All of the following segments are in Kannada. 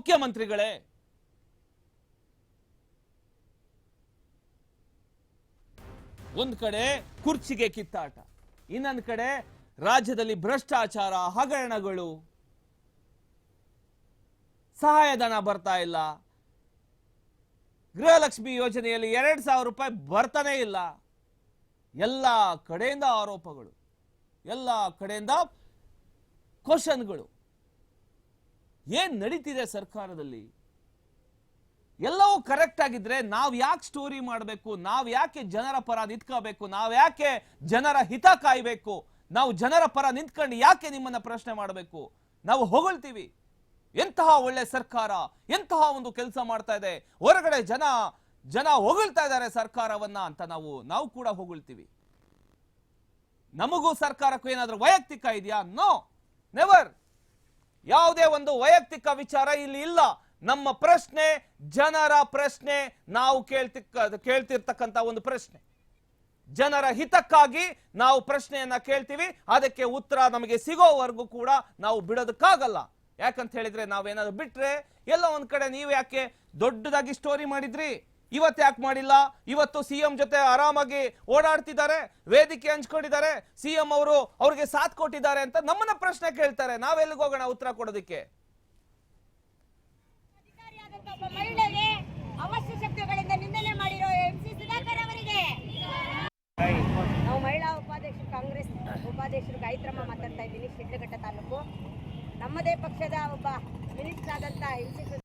ಮುಖ್ಯಮಂತ್ರಿಗಳೇ, ಒಂದ್ ಕಡೆ ಕುರ್ಚಿಗೆ ಕಿತ್ತಾಟ, ಇನ್ನೊಂದ್ ಕಡೆ ರಾಜ್ಯದಲ್ಲಿ ಭ್ರಷ್ಟಾಚಾರ, ಹಗರಣಗಳು, ಸಹಾಯಧನ ಬರ್ತಾ ಇಲ್ಲ, ಗೃಹಲಕ್ಷ್ಮಿ ಯೋಜನೆಯಲ್ಲಿ 2,000 ರೂಪಾಯಿ ಬರ್ತಾನೆ ಇಲ್ಲ. ಎಲ್ಲ ಕಡೆಯಿಂದ ಆರೋಪಗಳು, ಎಲ್ಲ ಕಡೆಯಿಂದ ಕ್ವಶನ್ಗಳು. ಏನ್ ನಡೀತಿದೆ ಸರ್ಕಾರದಲ್ಲಿ? ಎಲ್ಲವೂ ಕರೆಕ್ಟ್ ಆಗಿದ್ರೆ ನಾವ್ ಯಾಕೆ ಸ್ಟೋರಿ ಮಾಡಬೇಕು? ನಾವ್ ಯಾಕೆ ಜನರ ಪರ ನಿಂತ್ಕೋಬೇಕು? ನಾವ್ ಯಾಕೆ ಜನರ ಹಿತ ಕಾಯ್ಬೇಕು? ನಾವು ಜನರ ಪರ ನಿಂತ್ಕೊಂಡು ಯಾಕೆ ನಿಮ್ಮನ್ನ ಪ್ರಶ್ನೆ ಮಾಡಬೇಕು? ನಾವು ಹೊಗಳ್ತೀವಿ, ಎಂತಹ ಒಳ್ಳೆ ಸರ್ಕಾರ, ಎಂತಹ ಒಂದು ಕೆಲಸ ಮಾಡ್ತಾ ಇದೆ, ಹೊರಗಡೆ ಜನ ಹೊಗಳ್ತಾ ಇದ್ದಾರೆ ಸರ್ಕಾರವನ್ನ ಅಂತ ನಾವು ಕೂಡ ಹೊಗಳ್ತೀವಿ. ನಮಗೂ ಸರ್ಕಾರಕ್ಕೂ ಏನಾದ್ರೂ ವೈಯಕ್ತಿಕ ಇದೆಯಾ? No, never. ಯಾವುದೇ ಒಂದು ವೈಯಕ್ತಿಕ ವಿಚಾರ ಇಲ್ಲಿ ಇಲ್ಲ. ನಮ್ಮ ಪ್ರಶ್ನೆ ಜನರ ಪ್ರಶ್ನೆ, ನಾವು ಕೇಳ್ತಿರ್ತಕ್ಕಂಥ ಒಂದು ಪ್ರಶ್ನೆ, ಜನರ ಹಿತಕ್ಕಾಗಿ ನಾವು ಪ್ರಶ್ನೆಯನ್ನ ಕೇಳ್ತೀವಿ. ಅದಕ್ಕೆ ಉತ್ತರ ನಮಗೆ ಸಿಗೋವರೆಗೂ ಕೂಡ ನಾವು ಬಿಡೋದಕ್ಕಾಗಲ್ಲ. ಯಾಕಂತ ಹೇಳಿದ್ರೆ ನಾವೇನಾದ್ರು ಬಿಟ್ರೆ ಎಲ್ಲ ಒಂದ್ ಕಡೆ ನೀವು ಯಾಕೆ ದೊಡ್ಡದಾಗಿ ಸ್ಟೋರಿ ಮಾಡಿದ್ರಿ, ಇವತ್ತು ಯಾಕೆ ಮಾಡಿಲ್ಲ? ಇವತ್ತು ಸಿಎಂ ಜೊತೆ ಆರಾಮಾಗಿ ಓಡಾಡ್ತಿದ್ದಾರೆ, ವೇದಿಕೆ ಹಂಚ್ಕೊಂಡಿದ್ದಾರೆ, ಸಿಎಂ ಅವ್ರಿಗೆ ಸಾಥ್ ಕೊಟ್ಟಿದ್ದಾರೆ ಅಂತ ನಮ್ಮನ್ನ ಪ್ರಶ್ನೆ ಕೇಳ್ತಾರೆ. ನಾವೆಲ್ಲಿಗೆ ಹೋಗೋಣ ಉತ್ತರ ಕೊಡೋದಕ್ಕೆ? ಮಹಿಳೆಗೆ ಅವಶ್ಯ ಶಕ್ತಿಗಳಿಂದ ನಿಂದನೆ ಮಾಡಿರೋ ಎಂಸಿ ಸುಧಾಕರ್ ಅವರಿಗೆ ನಾವು ಮಹಿಳಾ ಉಪಾಧ್ಯಕ್ಷರು, ಕಾಂಗ್ರೆಸ್ ಉಪಾಧ್ಯಕ್ಷರು ಗಾಯತ್ರಮ್ಮ ಮಾತಾಡ್ತಾ ಇದ್ದೀನಿ, ಶಿಡ್ಲಘಟ್ಟ ತಾಲೂಕು. ನಮ್ಮದೇ ಪಕ್ಷದ ಒಬ್ಬ ಮಿನಿಸ್ಟರ್ ಆದಂತ ಎಂಸಿ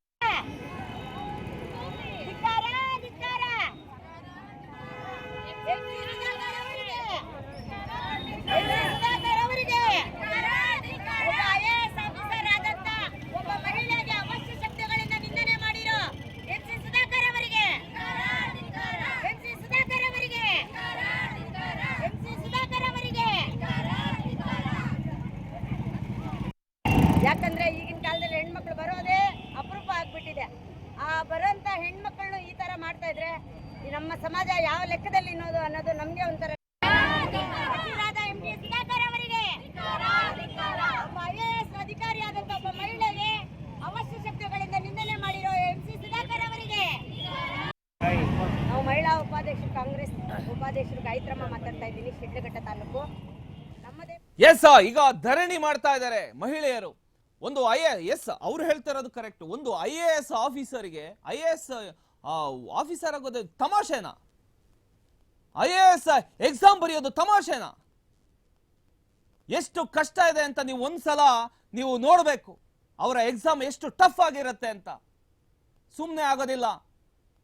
ಯಾಕಂದ್ರೆ ಈಗಿನ ಕಾಲದಲ್ಲಿ ಹೆಣ್ಮಕ್ಳು ಬರೋದೇ ಅಪರೂಪ ಆಗ್ಬಿಟ್ಟಿದೆ. ಆ ಬರೋಂತ ಹೆಣ್ಮಕ್ಳನ್ನು ಈ ತರ ಮಾಡ್ತಾ ಇದ್ರೆ ನಮ್ಮ ಸಮಾಜ ಯಾವ ಲೆಕ್ಕದಲ್ಲಿ ಅನ್ನೋದು ನಮ್ಗೆ ಒಂಥರ. IAS ಅಧಿಕಾರಿಯಾದಂತ ಒಬ್ಬ ಮಹಿಳೆಗೆ ಅವಶ್ಯ ಶಕ್ತಿಗಳಿಂದ ನಿಂದನೆ ಮಾಡಿರೋ ಎಂಸಿ ಸುಧಾಕರ್ ಅವರಿಗೆ ನಾವು ಮಹಿಳಾ ಉಪಾಧ್ಯಕ್ಷರು, ಕಾಂಗ್ರೆಸ್ ಉಪಾಧ್ಯಕ್ಷರು ಗಾಯತ್ರಮ್ಮ ಮಾತಾಡ್ತಾ ಇದ್ದೀನಿ, ಶಿಡ್ಲಘಟ್ಟ ತಾಲೂಕು. ನಮ್ಮದೇ ಈಗ ಧರಣಿ ಮಾಡ್ತಾ ಇದ್ದಾರೆ ಮಹಿಳೆಯರು. ಒಂದು IAS ಅವ್ರು ಹೇಳ್ತಾ ಇರೋದು ಕರೆಕ್ಟ್. ಒಂದು IAS ಆಫೀಸರ್ಗೆ IAS ಆಫೀಸರ್ ಆಗೋದು ತಮಾಷೆನಾ? IAS ಎಕ್ಸಾಮ್ ಬರೆಯೋದು ತಮಾಷೆನಾ? ಎಷ್ಟು ಕಷ್ಟ ಇದೆ ಅಂತ ನೀವು ಒಂದ್ಸಲ ನೀವು ನೋಡ್ಬೇಕು. ಅವರ ಎಕ್ಸಾಮ್ ಎಷ್ಟು ಟಫ್ ಆಗಿರುತ್ತೆ ಅಂತ. ಸುಮ್ಮನೆ ಆಗೋದಿಲ್ಲ.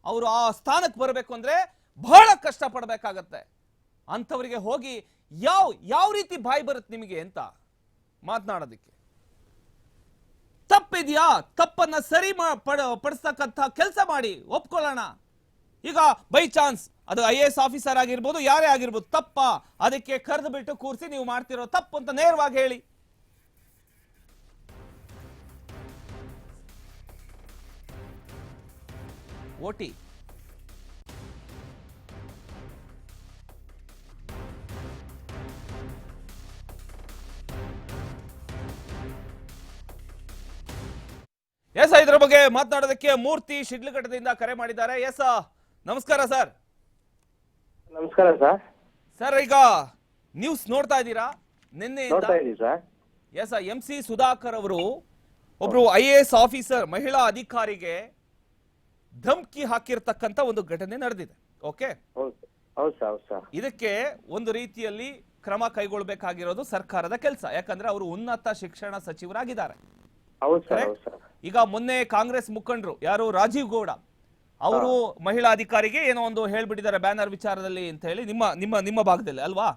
ಅವರು ಆ ಸ್ಥಾನಕ್ಕೆ ಬರಬೇಕು ಅಂದ್ರೆ ಬಹಳ ಕಷ್ಟ ಪಡಬೇಕಾಗತ್ತೆ. ಅಂಥವರಿಗೆ ಹೋಗಿ ಯಾವ ರೀತಿ ಬಾಯಿ ಬರುತ್ತೆ ನಿಮಗೆ ಅಂತ ಮಾತನಾಡೋದಕ್ಕೆ? ತಪ್ಪಿದ್ಯಾ? ತಪ್ಪನ್ನ ಸರಿ ಪಡಿಸ್ತಕ್ಕಂಥ ಕೆಲಸ ಮಾಡಿ, ಒಪ್ಕೊಳ್ಳೋಣ. ಈಗ ಬೈ ಚಾನ್ಸ್ ಅದು IAS ಆಫೀಸರ್ ಆಗಿರ್ಬೋದು, ಯಾರೇ ಆಗಿರ್ಬೋದು, ತಪ್ಪ, ಅದಕ್ಕೆ ಕರೆದು ಬಿಟ್ಟು ಕೂರಿಸಿ ನೀವು ಮಾಡ್ತಿರೋ ತಪ್ಪು ಅಂತ ನೇರವಾಗಿ ಹೇಳಿ. ಓಟಿ ಎಸ್, ಇದ್ರ ಬಗ್ಗೆ ಮಾತನಾಡೋದಕ್ಕೆ ಮೂರ್ತಿ ಶಿಡ್ಲಘಟ್ಟದಿಂದ ಕರೆ ಮಾಡಿದ್ದಾರೆ. ಎಸ್, ನಮಸ್ಕಾರ ಸರ್. ನಮಸ್ಕಾರ ಸರ್. ಸರ್, ಈಗ ನ್ಯೂಸ್ ನೋಡ್ತಾ ಇದ್ದೀರಾ? ನಿನ್ನೆ ಎಸ್, MC ಸುಧಾಕರ್ ಅವರು ಒಬ್ರು IAS ಆಫೀಸರ್, ಮಹಿಳಾ ಅಧಿಕಾರಿಗೆ ಧಮ್ಕಿ ಹಾಕಿರ್ತಕ್ಕಂತ ಒಂದು ಘಟನೆ ನಡೆದಿದೆ. ಓಕೆ, ಇದಕ್ಕೆ ಒಂದು ರೀತಿಯಲ್ಲಿ ಕ್ರಮ ಕೈಗೊಳ್ಳಬೇಕಾಗಿರೋದು ಸರ್ಕಾರದ ಕೆಲಸ. ಯಾಕಂದ್ರೆ ಅವರು ಉನ್ನತ ಶಿಕ್ಷಣ ಸಚಿವರಾಗಿದ್ದಾರೆ. ಈಗ ಮೊನ್ನೆ ಕಾಂಗ್ರೆಸ್ ಮುಖಂಡರು ಯಾರು ರಾಜೀವ್ ಗೌಡ ಅವರು ಮಹಿಳಾ ಅಧಿಕಾರಿಗೆ ಏನೋ ಒಂದು ಹೇಳ್ಬಿಟ್ಟಿದ್ದಾರೆ ಬ್ಯಾನರ್ ವಿಚಾರದಲ್ಲಿ ಅಂತ ಹೇಳಿ, ನಿಮ್ಮ ಭಾಗದಲ್ಲಿ ಅಲ್ವಾ?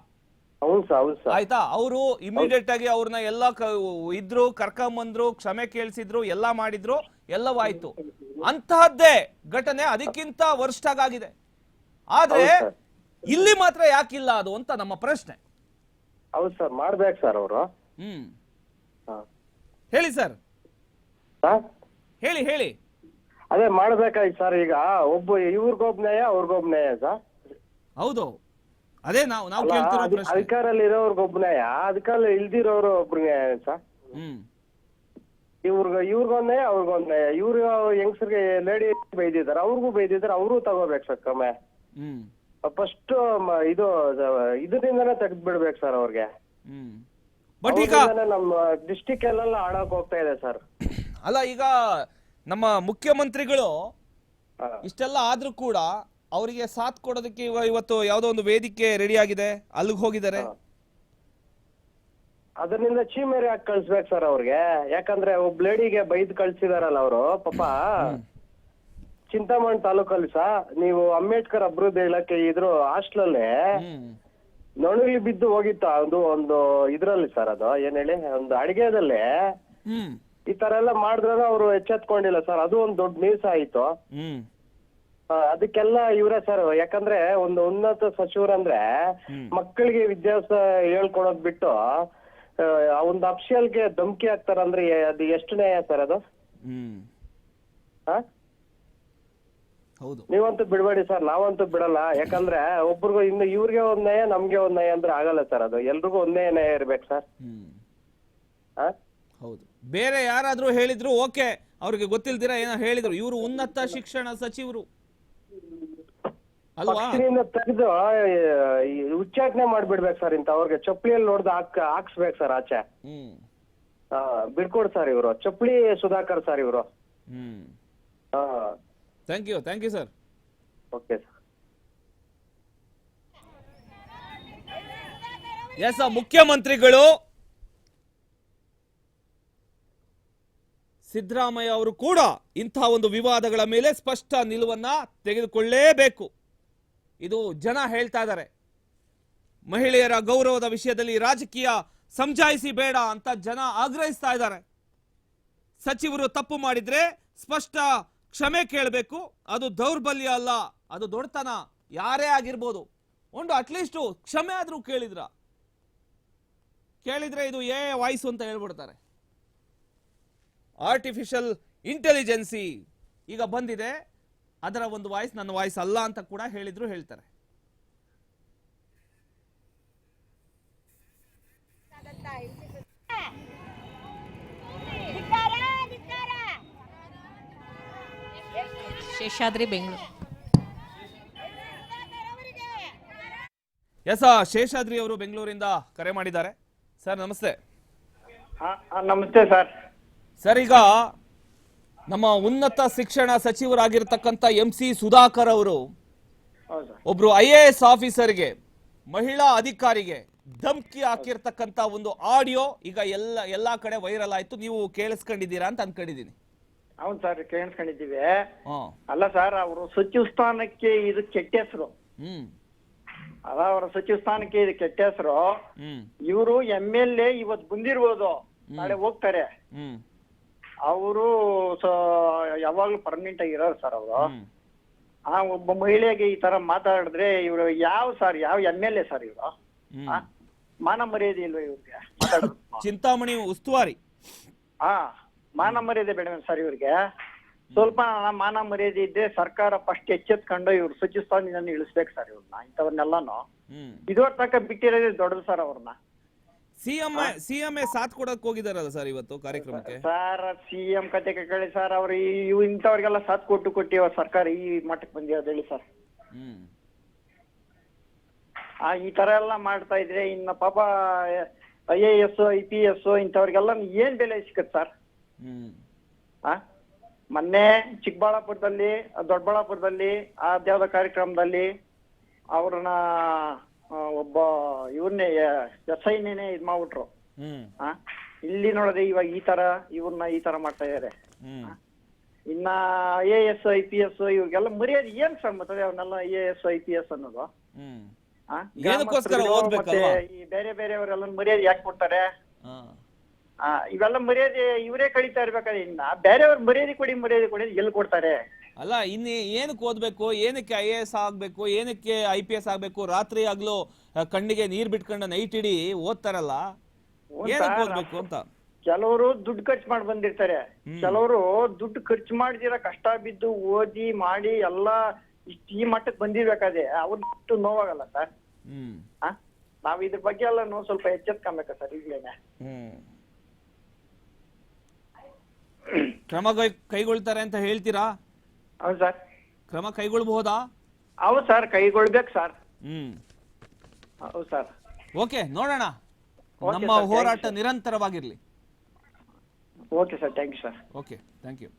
ಆಯ್ತಾ? ಅವರು ಇಮಿಡಿಯೇಟ್ ಆಗಿ ಅವ್ರನ್ನ ಎಲ್ಲ ಇದ್ರು, ಕರ್ಕೊಂಬಂದ್ರು, ಕ್ಷಮೆ ಕೇಳಿಸಿದ್ರು, ಎಲ್ಲಾ ಮಾಡಿದ್ರು, ಎಲ್ಲವಾಯ್ತು. ಅಂತಹದ್ದೇ ಘಟನೆ ಅದಕ್ಕಿಂತ ವರ್ಷಾಗಿದೆ. ಆದ್ರೆ ಇಲ್ಲಿ ಮಾತ್ರ ಯಾಕಿಲ್ಲ ಅದು ಅಂತ ನಮ್ಮ ಪ್ರಶ್ನೆ. ಹೌದು ಸರ್, ಮಾಡ್ಬೇಕು ಸರ್ ಅವರು. ಹೇಳಿ ಸರ್, ಹೇಳಿ. ಅದೇ ಮಾಡ್ಬೇಕಾಯ್ತು ಸರ್. ಈಗ ಇವ್ರಿಗೊಬ್ಬ ನ್ಯಾಯ, ಅವ್ರಿಗೊಬ್ಬ ನ್ಯಾಯ ಸರ್. ಹೌದು, ಅದೇ ನಾವು ಕೇಳ್ತಿರೋ ಪ್ರಶ್ನೆ. ಅಧಿಕಾರಲ್ಲಿ ಇರೋರ್ಗೊಬ್ಬ ನ್ಯಾಯ, ಅಧಿಕಾರ ಇಲ್ದಿರೋರು ಒಬ್ರು ನ್ಯಾಯ ಸರ್. ಇವ್ರಿಗೊಂದೇ ಅವ್ರಿಗೊಂದೇ ಇವ್ರು ಹೆಂಗಸರಿಗೆ ಲೇಡಿ ಬೈದಿದ್ದಾರೆ, ಅವ್ರಿಗೂ ಬೈದಿದ್ದಾರೆ, ಅವ್ರೂ ತಗೋಬೇಕು ಸರ್ ಕ್ರಮ. ಫಸ್ಟ್ ಇದರಿಂದಾನೇ ತೆಗೆದು ಬಿಡ್ಬೇಕು ಸರ್ ಅವ್ರಿಗೆ. ಬಟ್ ಈಗ ನಮ್ಮ ಡಿಸ್ಟಿಕ್ ಅಲ್ಲೆಲ್ಲ ಹಾಳಾಗ್ ಹೋಗ್ತಾ ಇದೆ ಸರ್. ಅಲ್ಲ, ಈಗ ನಮ್ಮ ಮುಖ್ಯಮಂತ್ರಿಗಳು ಇಷ್ಟೆಲ್ಲ ಆದ್ರೂ ಕೂಡ ಅವರಿಗೆ ಸಾಥ್ ಕೊಡೋದಕ್ಕೆ ಇವತ್ತು ಯಾವುದೋ ಒಂದು ವೇದಿಕೆ ರೆಡಿ ಆಗಿದೆ, ಅಲ್ಲಿಗೆ ಹೋಗಿದ್ದಾರೆ. ಅದರಿಂದ ಚೀಮೇರಿ ಹಾಕಿ ಕಳ್ಸ್ಬೇಕು ಸರ್ ಅವ್ರಿಗೆ. ಯಾಕಂದ್ರೆ ಒಬ್ಬ ಲೇಡಿಗೆ ಬೈದ್ ಕಳ್ಸಿದಾರಲ್ಲ ಅವರು, ಪಾಪ ಚಿಂತಾಮಣಿ ತಾಲೂಕಲ್ಲಿ ನೀವು ಅಂಬೇಡ್ಕರ್ ಅಭಿವೃದ್ಧಿ ಇಲಾಖೆ ಇದ್ರು ಹಾಸ್ಟೆಲಲ್ಲಿ ನೊಣಲಿ ಬಿದ್ದು ಹೋಗಿತ್ತು. ಅದು ಒಂದು ಇದ್ರಲ್ಲಿ ಸರ್, ಅದು ಏನ್ ಹೇಳಿ, ಒಂದು ಅಡಿಗೆದಲ್ಲಿ ಈ ತರ ಎಲ್ಲ ಮಾಡಿದ್ರೆ ಅವರು ಎಚ್ಚೆತ್ಕೊಂಡಿಲ್ಲ ಸರ್. ಅದು ಒಂದು ದೊಡ್ಡ ನ್ಯೂಸ್ ಆಯ್ತು. ಅದಕ್ಕೆಲ್ಲ ಇವರೇ ಸರ್. ಯಾಕಂದ್ರೆ ಒಂದು ಉನ್ನತ ಸಚಿವರಂದ್ರೆ ಮಕ್ಕಳಿಗೆ ವಿದ್ಯಾಭ್ಯಾಸ ಹೇಳ್ಕೊಡೋದ್ ಬಿಟ್ಟು ಒಂದು ಅಫ್ಷಿಯಲ್ಗೆ ಧಮಕಿ ಹಾಕ್ತಾರಂದ್ರೆ ಅದು ಎಷ್ಟು ನ್ಯಾಯ ಸರ್ ಅದು? ನೀವಂತೂ ಬಿಡ್ಬೇಡಿ ಸರ್, ನಾವಂತೂ ಬಿಡಲ್ಲ. ಯಾಕಂದ್ರೆ ಒಬ್ರಿಗೂ ಇನ್ನು ಇವ್ರಿಗೆ ಒಂದ್ ನ್ಯಾಯ, ನಮ್ಗೆ ಒಂದ್ ನ್ಯಾಯ ಅಂದ್ರೆ ಆಗಲ್ಲ ಸರ್. ಅದು ಎಲ್ರಿಗೂ ಒಂದೇ ನ್ಯಾಯ ಇರ್ಬೇಕು ಸರ್. ಹೌದು, ಬೇರೆ ಯಾರಾದ್ರೂ ಹೇಳಿದ್ರು ಓಕೆ, ಅವ್ರಿಗೆ ಗೊತ್ತಿಲ್ದಿರ ಏನೋ ಹೇಳಿದ್ರು. ಇವರು ಉನ್ನತ ಶಿಕ್ಷಣ ಸಚಿವರು ಅಲ್ವಾ? ತೆಗೆದು ಉಚ್ಚಾಟನೆ ಮಾಡ್ಬಿಡ್ಬೇಕು ಸರ್. ಇಂತ ಅವ್ರಿಗೆ ಚಪ್ಪಲಿಯಲ್ಲಿ ನೋಡ್ದು ಹಾಕ್ಸ್ಬೇಕು ಸರ್ ಆಚೆ. ಬಿಡ್ಕೊಡ್ ಸರ್ ಇವರು. ಚಪ್ಪಲಿ ಸುಧಾಕರ್ ಸರ್ ಇವರು. Thank you sir. Okay sir. Yes, ಮುಖ್ಯಮಂತ್ರಿಗಳು ಸಿದ್ದರಾಮಯ್ಯ ಅವರು ಕೂಡ ಇಂತಹ ಒಂದು ವಿವಾದಗಳ ಮೇಲೆ ಸ್ಪಷ್ಟ ನಿಲುವನ್ನ ತೆಗೆದುಕೊಳ್ಳಲೇಬೇಕು. ಇದು ಜನ ಹೇಳ್ತಾ ಇದ್ದಾರೆ. ಮಹಿಳೆಯರ ಗೌರವದ ವಿಷಯದಲ್ಲಿ ರಾಜಕೀಯ ಸಮಜಾಯಿಸಿ ಬೇಡ ಅಂತ ಜನ ಆಗ್ರಹಿಸ್ತಾ ಇದ್ದಾರೆ. ಸಚಿವರು ತಪ್ಪು ಮಾಡಿದ್ರೆ ಸ್ಪಷ್ಟ ಕ್ಷಮೆ ಕೇಳಬೇಕು. ಅದು ದೌರ್ಬಲ್ಯ ಅಲ್ಲ, ಅದು ದೊಡ್ಡತನ. ಯಾರೇ ಆಗಿರ್ಬೋದು, ಒಂದು ಅಟ್ಲೀಸ್ಟ್ ಕ್ಷಮೆ ಆದ್ರೂ ಕೇಳಿದ್ರೆ ಇದು ವಾಯ್ಸ್ ಅಂತ ಹೇಳ್ಬಿಡ್ತಾರೆ. ಆರ್ಟಿಫಿಷಿಯಲ್ ಇಂಟೆಲಿಜೆನ್ಸಿ ಈಗ ಬಂದಿದೆ, ಅದರ ಒಂದು ವಾಯ್ಸ್ ನನ್ನ ವಾಯ್ಸ್ ಅಲ್ಲ ಅಂತ ಕೂಡ ಹೇಳ್ತಾರೆ. ಶೇಷಾದ್ರಿ ಬೆಂಗಳೂರು. ಎಸ್, ಶೇಷಾದ್ರಿ ಅವರು ಬೆಂಗಳೂರಿಂದ ಕರೆ ಮಾಡಿದ್ದಾರೆ. ಸರ್ ನಮಸ್ತೆ. ನಮಸ್ತೆ ಸರ್. ಸರ್, ಈಗ ನಮ್ಮ ಉನ್ನತ ಶಿಕ್ಷಣ ಸಚಿವರಾಗಿರ್ತಕ್ಕಂಥ MC ಸುಧಾಕರ್ ಅವರು ಒಬ್ರು IAS ಆಫೀಸರ್ಗೆ, ಮಹಿಳಾ ಅಧಿಕಾರಿಗೆ ಧಮಕಿ ಹಾಕಿರ್ತಕ್ಕಂಥ ಒಂದು ಆಡಿಯೋ ಈಗ ಎಲ್ಲಾ ಕಡೆ ವೈರಲ್ ಆಯ್ತು. ನೀವು ಕೇಳಿಸ್ಕೊಂಡಿದ್ದೀರಾ ಅಂತ ಅನ್ಕೊಂಡಿದ್ದೀನಿ. ಹೌದು ಸರ್, ಕೇಳಿಸ್ಕೊಂಡಿದ್ದೀವಿ. ಅಲ್ಲ ಸರ್, ಅವರು ಸಚಿವ ಸ್ಥಾನಕ್ಕೆ ಇದು ಕೆಟ್ಟ ಹೆಸರು. ಅದ ಅವರ ಸಚಿವ ಸ್ಥಾನಕ್ಕೆ ಇದು ಕೆಟ್ಟ ಹೆಸರು. ಇವರು MLA ಇವತ್ತು ಬಂದಿರ್ಬೋದು, ನಾಳೆ ಹೋಗ್ತಾರೆ. ಅವರು ಯಾವಾಗ್ಲೂ ಪರ್ಮನೆಂಟ್ ಆಗಿ ಇರೋರು ಸರ್ ಅವರು. ಒಬ್ಬ ಮಹಿಳೆಗೆ ಈ ತರ ಮಾತಾಡಿದ್ರೆ ಇವರು ಯಾವ MLA ಸರ್ ಇವರು? ಮಾನ ಮರ್ಯಾದೆ ಇಲ್ವ ಇವ್ರಿಗೆ? ಚಿಂತಾಮಣಿ ಉಸ್ತುವಾರಿ. ಮಾನ ಮರ್ಯಾದೆ ಬೇಡ ಸರ್ ಇವ್ರಿಗೆ. ಸ್ವಲ್ಪ ಮಾನ ಮರ್ಯಾದೆ ಇದ್ರೆ ಸರ್ಕಾರ ಫಸ್ಟ್ ಎಚ್ಚೆತ್ಕೊಂಡು ಇವ್ರು ಸಚಿವ ಸ್ಥಾನದಿಂದ ಇಳಿಸ್ಬೇಕು ಸರ್ ಇವ್ರನ್ನ. ಇಂಥವ್ರನ್ನೆಲ್ಲಾನು ಇದುವರ ತನಕ ಬಿಟ್ಟಿರೋದೇ ದೊಡ್ಡದು ಸರ್ ಅವ್ರನ್ನ. ಸಿಎಂ ಸಾಥ್ ಕೊಡಕ್ ಹೋಗಿದಾರಲ್ಲ ಸರ್ ಇವತ್ತು ಕಾರ್ಯಕ್ರಮಕ್ಕೆ? ಸರ್, CM ಕತೆ ಕೇಳಿ ಸರ್. ಅವ್ರು ಇಂಥವ್ರಿಗೆಲ್ಲ ಸಾಥ್ ಕೊಟ್ಟು ಸರ್ಕಾರ ಈ ಮಟ್ಟಕ್ಕೆ ಬಂದಿರೋದು ಹೇಳಿ ಸರ್. ಈ ತರ ಎಲ್ಲ ಮಾಡ್ತಾ ಇದ್ರೆ ಇನ್ನ ಪಾಪ IAS IPS ಇಂಥವ್ರಿಗೆಲ್ಲ ಏನ್ ಬೆಲೆ ಸಿಕ್ಕತ್ ಸರ್? ಮೊನ್ನೆ ಚಿಕ್ಕಬಳ್ಳಾಪುರದಲ್ಲಿ, ದೊಡ್ಡಬಳ್ಳಾಪುರದಲ್ಲಿ ಅದ್ಯಾವ್ದೋ ಕಾರ್ಯಕ್ರಮದಲ್ಲಿ ಅವ್ರನ್ನ ಒಬ್ಬ ಇವ್ರನ್ನೇ SIನೇ ಇದ್ ಮಾಡ್ಬಿಟ್ರು. ಇಲ್ಲಿ ನೋಡಿದ್ರೆ ಇವಾಗ ಇವ್ರನ್ನ ಈ ತರ ಮಾಡ್ತಾ ಇದಾರೆ. ಇನ್ನ IAS IPS ಇವ್ರಿಗೆಲ್ಲ ಮರ್ಯಾದೆ ಏನ್ ಸರ್ ಮತ್ತೆ ಅವ್ರನ್ನೆಲ್ಲ IAS IPS ಅನ್ನೋದು? ಮತ್ತೆ ಈ ಬೇರೆ ಬೇರೆಯವರೆಲ್ಲ ಮರ್ಯಾದೆ ಯಾಕೆ ಕೊಡ್ತಾರೆ? ಇವೆಲ್ಲ ಮರ್ಯಾದೆ ಇವರೇ ಕಳೀತಾ ಇರ್ಬೇಕಾದ್ರೆ ಇನ್ನ ಬೇರೆಯವ್ರ ಮರ್ಯಾದೆ ಕೊಡಿ ಎಲ್ಲಿ ಕೊಡ್ತಾರೆ? ಅಲ್ಲ, ಇನ್ನು ಏನಕ್ಕೆ ಓದ್ಬೇಕು, ಏನಕ್ಕೆ IAS ಆಗ್ಬೇಕು, ಏನಕ್ಕೆ IPS ಆಗ್ಬೇಕು? ರಾತ್ರಿ ಆಗ್ಲೂ ಕಣ್ಣಿಗೆ ನೀರ್ ಬಿಟ್ಕೊಂಡು ನೈಟ್ ಇಡೀ ಓದ್ತಾರಲ್ಲ, ಏನಕ್ಕೆ ಓದ್ಬೇಕು ಅಂತ. ಕೆಲವರು ದುಡ್ಡು ಖರ್ಚು ಮಾಡಿ ಬಂದಿರ್ತಾರೆ, ಕೆಲವರು ದುಡ್ಡು ಖರ್ಚು ಮಾಡಿದಿರ ಕಷ್ಟ ಬಿದ್ದು ಓದಿ ಮಾಡಿ ಎಲ್ಲ ಈ ಮಟ್ಟಕ್ಕೆ ಬಂದಿರ್ಬೇಕಾದ್ರೆ ಅವ್ರು ನೋವಾಗಲ್ಲ ಸರ್? ನಾವ್ ಇದ್ರ ಬಗ್ಗೆ ಎಲ್ಲ ಸ್ವಲ್ಪ ಎಚ್ಚೆತ್ಕೊಬೇಕಾ ಸರ್ ಈಗ್ಲೇನೆ? ಕ್ರಮ ಕೈಗೊಳ್ತಾರೆ ಅಂತ ಹೇಳ್ತೀರಾ? ಹೌದು ಸರ್. ಕ್ರಮ ಕೈಗೊಳ್ಬಹುದಾ? ಹೌದು ಸರ್, ಕೈಗೊಳ್ಬೇಕು ಸರ್. ಹೌದು ಸರ್. ಓಕೆ, ನೋಡೋಣ. Okay, ನಮ್ಮ sir. Thank you, ಹೋರಾಟ sir. ನಿರಂತರವಾಗಿರ್ಲಿ. Okay sir, thank you sir. Okay, thank you.